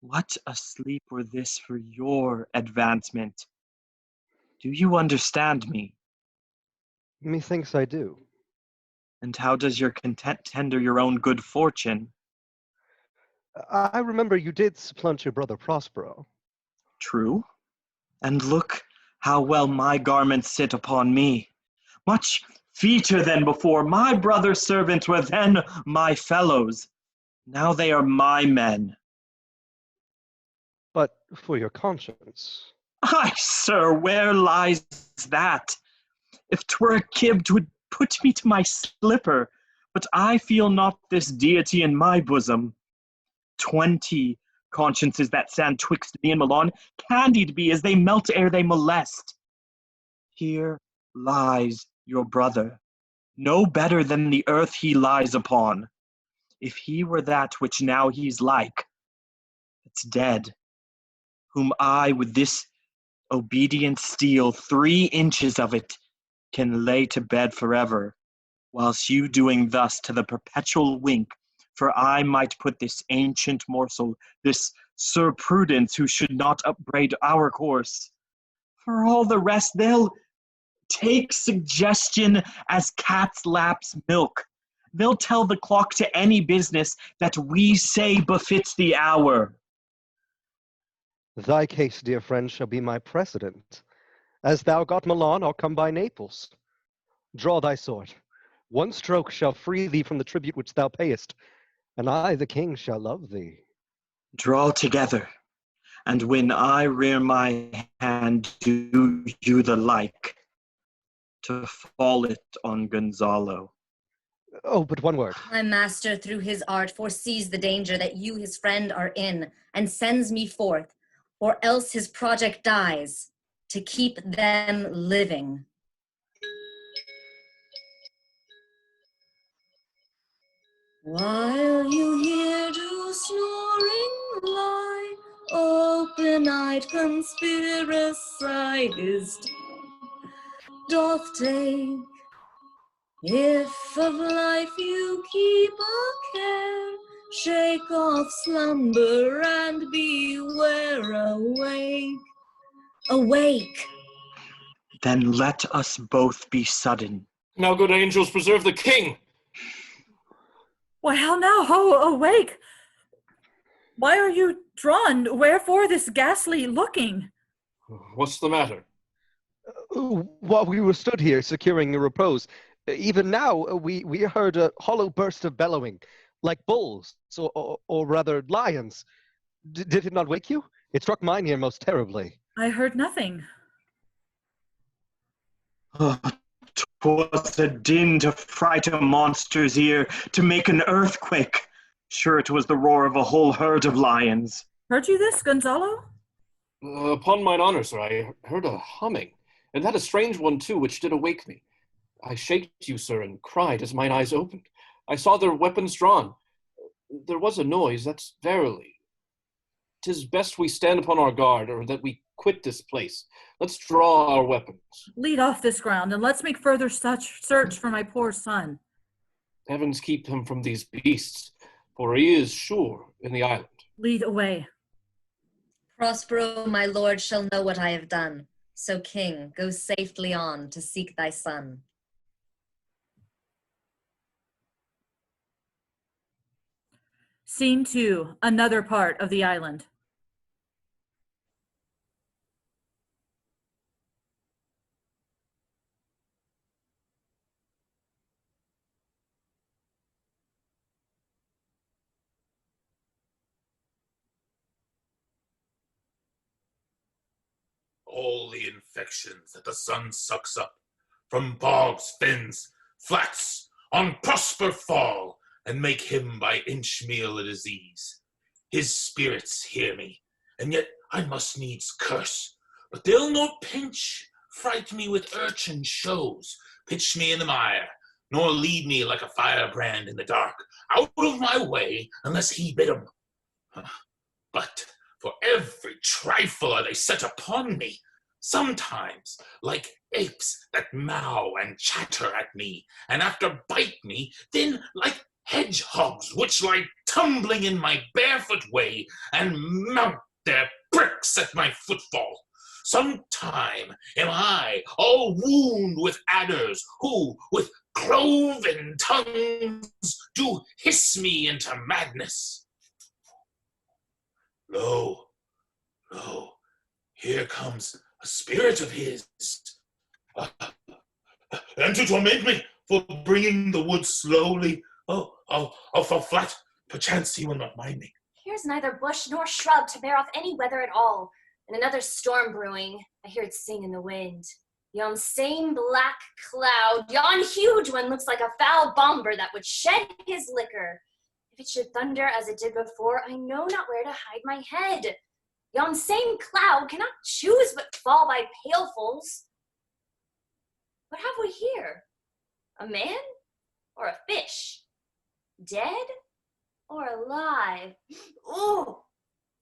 What a sleep were this for your advancement. Do you understand me? Methinks I do. And how does your content tender your own good fortune? I remember you did supplant your brother Prospero. True. And look how well my garments sit upon me. Much feater than before. My brother's servants were then my fellows. Now they are my men. But for your conscience. Ay, sir, where lies that? If 'twere a kib, 'twould put me to my slipper, but I feel not this deity in my bosom. 20 consciences that stand twixt me and Milan, candied be as they melt ere they molest. Here lies your brother, no better than the earth he lies upon. If he were that which now he's like, it's dead, whom I with this obedient steel, 3 inches of it, can lay to bed forever, whilst you doing thus to the perpetual wink, for I might put this ancient morsel, this Sir Prudence who should not upbraid our course. For all the rest, they'll take suggestion as cat's laps milk. They'll tell the clock to any business that we say befits the hour. Thy case, dear friend, shall be my precedent. As thou got Milan, I'll come by Naples. Draw thy sword. One stroke shall free thee from the tribute which thou payest, and I, the king, shall love thee. Draw together, and when I rear my hand, do you the like, to fall it on Gonzalo. Oh, but one word. My master, through his art, foresees the danger that you, his friend, are in, and sends me forth, or else his project dies, to keep them living. While you here do snoring lie, open-eyed conspiracide his doth take. If of life you keep a care, shake off slumber and beware. Awake, awake. Then let us both be sudden. Now, good angels, preserve the king. Why, how now? Ho, awake! Why are you drawn? Wherefore this ghastly looking? What's the matter? While we were stood here securing your repose, even now we heard a hollow burst of bellowing, like bulls, or rather lions. Did it not wake you? It struck mine ear most terribly. I heard nothing. Oh, 'twas a din to fright a monster's ear, to make an earthquake. Sure it was the roar of a whole herd of lions. Heard you this, Gonzalo? Upon mine honor, sir, I heard a humming, and that a strange one too, which did awake me. I shaked you, sir, and cried as mine eyes opened. I saw their weapons drawn. There was a noise, that's verily. 'Tis best we stand upon our guard, or that we quit this place. Let's draw our weapons. Lead off this ground, and let's make further search for my poor son. Heavens keep him from these beasts, for he is sure in the island. Lead away. Prospero, my lord, shall know what I have done. So, king, go safely on to seek thy son. Scene 2, another part of the island. All the infections that the sun sucks up, from bogs, fens, flats, on Prosper fall, and make him by inch meal a disease. His spirits hear me, and yet I must needs curse, but they'll not pinch, fright me with urchin shows, pitch me in the mire, nor lead me like a firebrand in the dark, out of my way, unless he bid 'em. But for every trifle are they set upon me, sometimes like apes that mow and chatter at me, and after bite me, then like hedgehogs which lie tumbling in my barefoot way, and mount their pricks at my footfall. Sometime am I all wound with adders, who with cloven tongues do hiss me into madness. Lo, lo, here comes a spirit of his, and to torment me for bringing the wood slowly. I'll fall flat, perchance he will not mind me. Here's neither bush nor shrub to bear off any weather at all, and another storm brewing. I hear it sing in the wind. Yon same black cloud, yon huge one looks like a foul bomber that would shed his liquor. If it should thunder as it did before, I know not where to hide my head. Yon same cloud cannot choose but fall by pailfuls. What have we here? A man or a fish? Dead or alive? Ooh,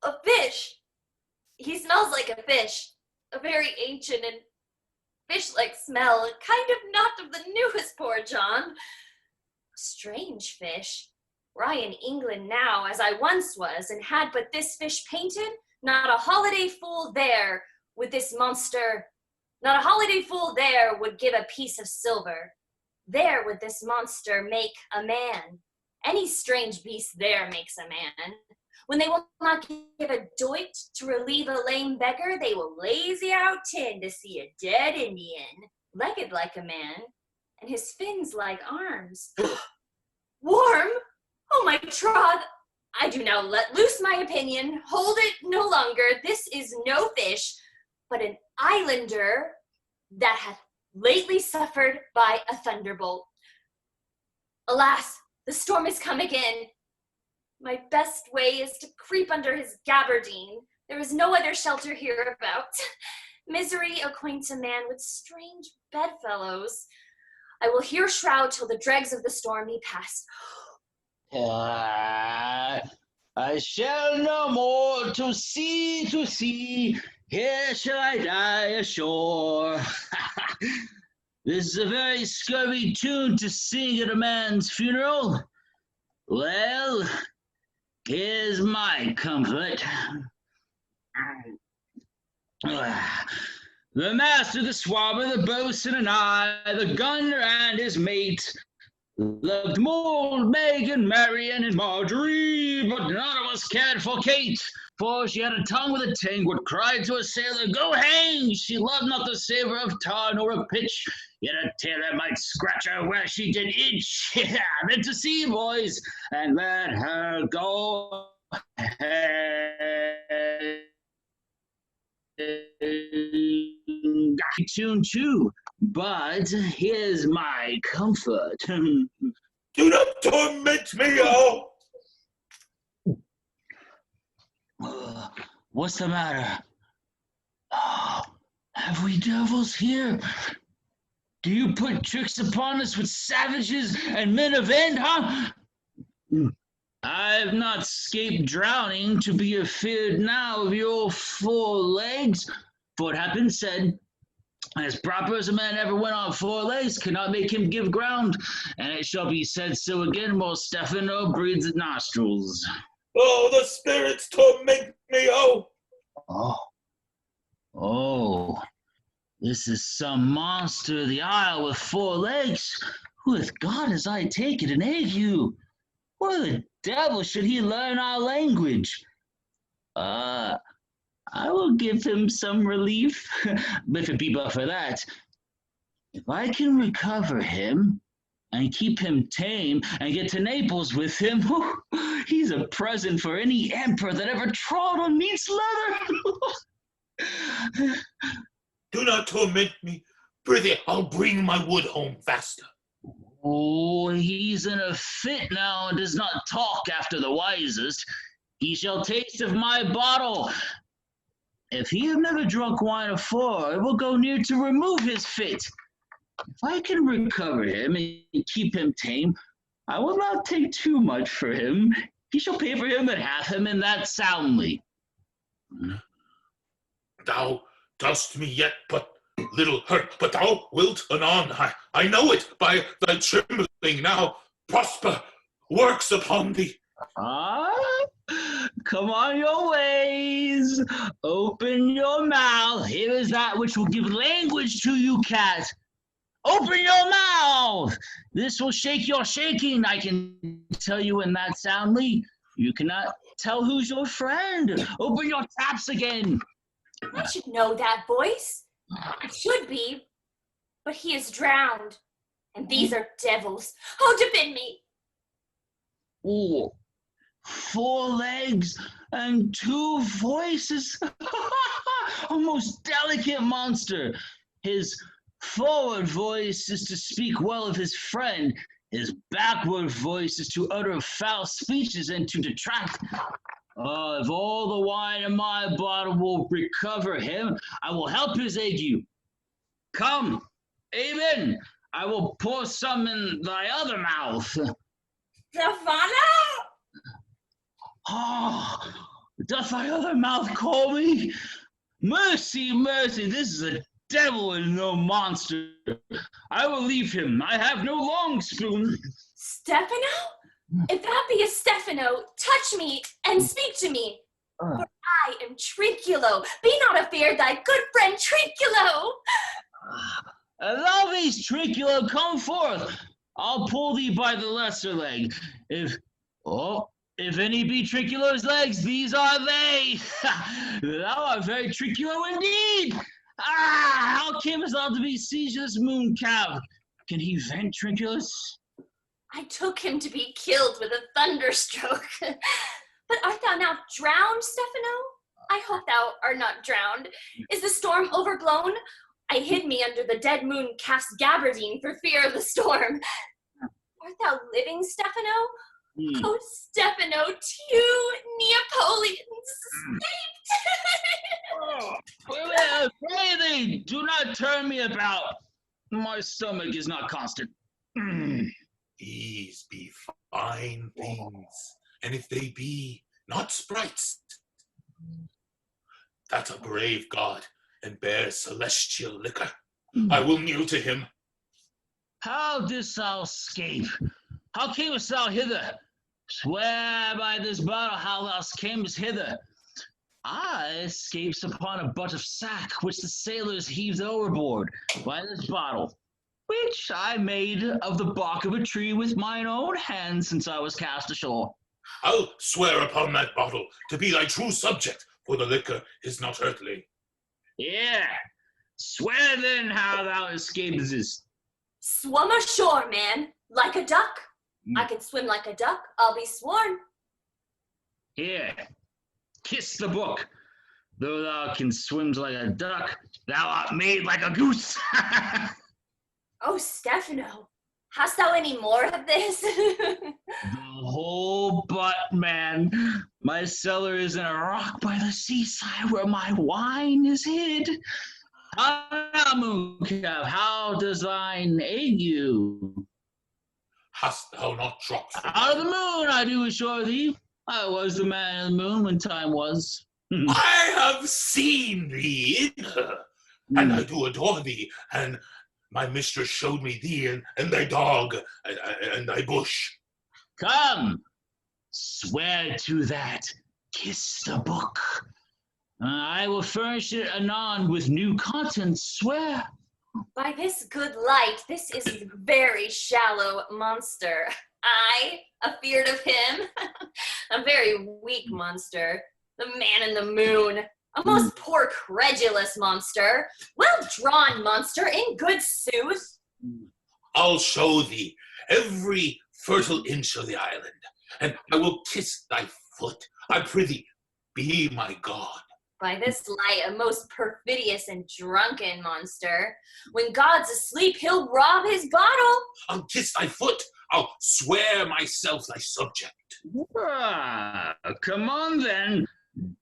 a fish. He smells like a fish, a very ancient and fish-like smell, kind of not of the newest, poor John. A strange fish. Were I in England now, as I once was, and had but this fish painted, not a holiday fool there would this monster, not a holiday fool there would give a piece of silver. There would this monster make a man. Any strange beast there makes a man. When they will not give a doit to relieve a lame beggar, they will lazy out 10 to see a dead Indian, legged like a man, and his fins like arms. Warm? Oh, my troth! I do now let loose my opinion. Hold it no longer. This is no fish, but an islander that hath lately suffered by a thunderbolt. Alas, the storm is come again. My best way is to creep under his gabardine. There is no other shelter hereabout. Misery acquaints a man with strange bedfellows. I will here shroud till the dregs of the storm be past. I shall no more to sea, here shall I die ashore. This is a very scurvy tune to sing at a man's funeral. Well, here's my comfort. The master, the swabber, the boatswain, and I, the gunner and his mate, loved Mould, Megan, Marian, and Marjorie, but none of us cared for Kate, for she had a tongue with a ting, would cry to a sailor, "Go hang!" She loved not the savour of tar nor of pitch, yet a tailor might scratch her where she did itch. Then to sea, boys, and let her go tune too, but here's my comfort. Do not torment me, oh! What's the matter? Oh, have we devils here? Do you put tricks upon us with savages and men of end, huh? I've not escaped drowning to be afeard now of your 4 legs, for it hath been said, as proper as a man ever went on 4 legs cannot make him give ground, and it shall be said so again while Stephano breathes at nostrils. Oh, the spirits torment me, oh! Oh, this is some monster of the isle with 4 legs, who with God as I take it an ague. Where the devil should he learn our language? I will give him some relief, if it be but for that. If I can recover him and keep him tame and get to Naples with him, he's a present for any emperor that ever trod on meat's leather. Do not torment me. Prithee, I'll bring my wood home faster. Oh, he's in a fit now and does not talk after the wisest. He shall taste of my bottle. If he have never drunk wine afore, it will go near to remove his fit. If I can recover him and keep him tame, I will not take too much for him. He shall pay for him that hath him, and that soundly. Thou dost me yet but little hurt, but thou wilt anon. I know it by thy trembling now. Prosper works upon thee. Come on your ways. Open your mouth. Here is that which will give language to you, cat. Open your mouth. This will shake your shaking. I can tell you in that soundly. You cannot tell who's your friend. Open your taps again. I should know that voice. It should be, but he is drowned, and these are devils. Oh, defend me! Oh, 4 legs and 2 voices. A most delicate monster. His forward voice is to speak well of his friend. His backward voice is to utter foul speeches and to detract. If all the wine in my bottle will recover him, I will help his ague. Come, amen. I will pour some in thy other mouth. Stephano! Oh, doth thy other mouth call me? Mercy, mercy, this is a devil and no monster. I will leave him. I have no long spoon. Stephano? If that be a Stephano, touch me and speak to me. For I am Trinculo. Be not afeard, thy good friend Trinculo. Thou beest Trinculo, come forth. I'll pull thee by the lesser leg. If any be Trinculo's legs, these are they. Thou art very Trinculo indeed. How camest thou to be siege this moon calf? Can he vent, Trinculus? I took him to be killed with a thunderstroke. But art thou now drowned, Stephano? I hope thou art not drowned. Is the storm overblown? I hid me under the dead moon cast gabardine for fear of the storm. Art thou living, Stephano? Oh, Stephano, 2 Neapolitans escaped! Pray thee, do not turn me about. My stomach is not constant. These be fine things, and if they be not sprites, that's a brave god and bears celestial liquor. I will kneel to him. How didst thou escape? How camest thou hither? Swear by this bottle how thou camest hither. I escaped upon a butt of sack which the sailors heaved overboard by this bottle, which I made of the bark of a tree with mine own hands since I was cast ashore. I'll swear upon that bottle to be thy true subject, for the liquor is not earthly. Yeah, swear then how thou escapest. Swum ashore, man, like a duck. I can swim like a duck, I'll be sworn. Here, kiss the book. Though thou canst swim like a duck, thou art made like a goose. Oh, Stephano, hast thou any more of this? The whole butt, man. My cellar is in a rock by the seaside where my wine is hid. How does thine aid you? Hast thou not dropped from Out of the moon, I do assure thee. I was the man of the moon when time was. I have seen thee in her, and I do adore thee, and my mistress showed me thee and thy dog and thy bush. Come, swear to that. Kiss the book. I will furnish it anon with new contents, swear. By this good light, this is a very shallow monster. I, afeard of him, a very weak monster, the man in the moon, a most poor credulous monster, well-drawn monster, in good sooth. I'll show thee every fertile inch of the island, and I will kiss thy foot. I prithee, be my god. By this light, a most perfidious and drunken monster. When God's asleep, he'll rob his bottle. I'll kiss thy foot. I'll swear myself thy subject. Come on then,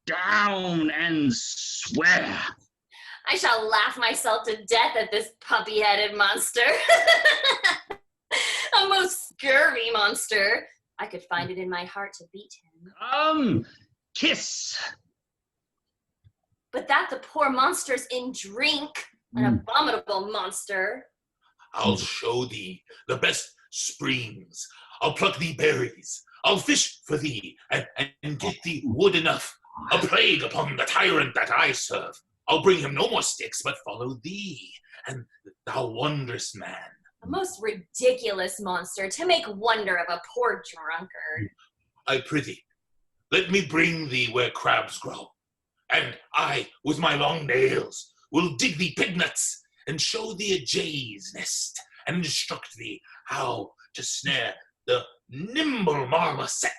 down and swear. I shall laugh myself to death at this puppy-headed monster. A most scurvy monster. I could find it in my heart to beat him. Kiss. But that the poor monster's in drink, an abominable monster. I'll show thee the best springs. I'll pluck thee berries. I'll fish for thee and get thee wood enough. A plague upon the tyrant that I serve. I'll bring him no more sticks, but follow thee, and thou wondrous man. A most ridiculous monster to make wonder of a poor drunkard. I prithee, let me bring thee where crabs grow. And I, with my long nails, will dig thee pignuts, and show thee a jay's nest, and instruct thee how to snare the nimble marmoset.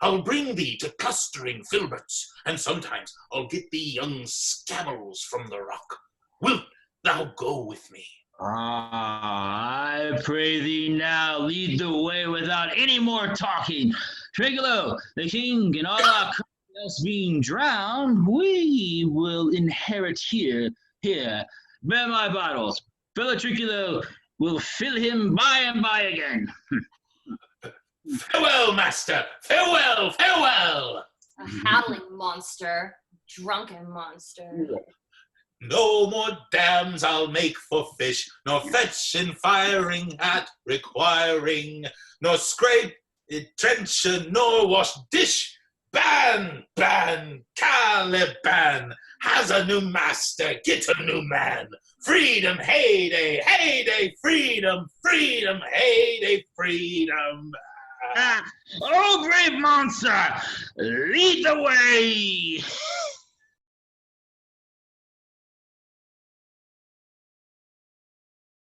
I'll bring thee to clustering filberts, and sometimes I'll get thee young scammels from the rock. Wilt thou go with me? I pray thee now, lead the way without any more talking. Trinculo, the king, and all our else being drowned, we will inherit here. Bear my bottles. Fellow Trinculo will fill him by and by again. Farewell, master! Farewell! Farewell! A howling monster. Drunken monster. No more dams I'll make for fish, nor fetching, firing at, requiring, nor scrape, trencher, nor wash dish. Ban, Caliban has a new master, get a new man. Freedom, heyday, heyday, freedom, freedom, heyday, freedom. Oh, brave monster, lead the way.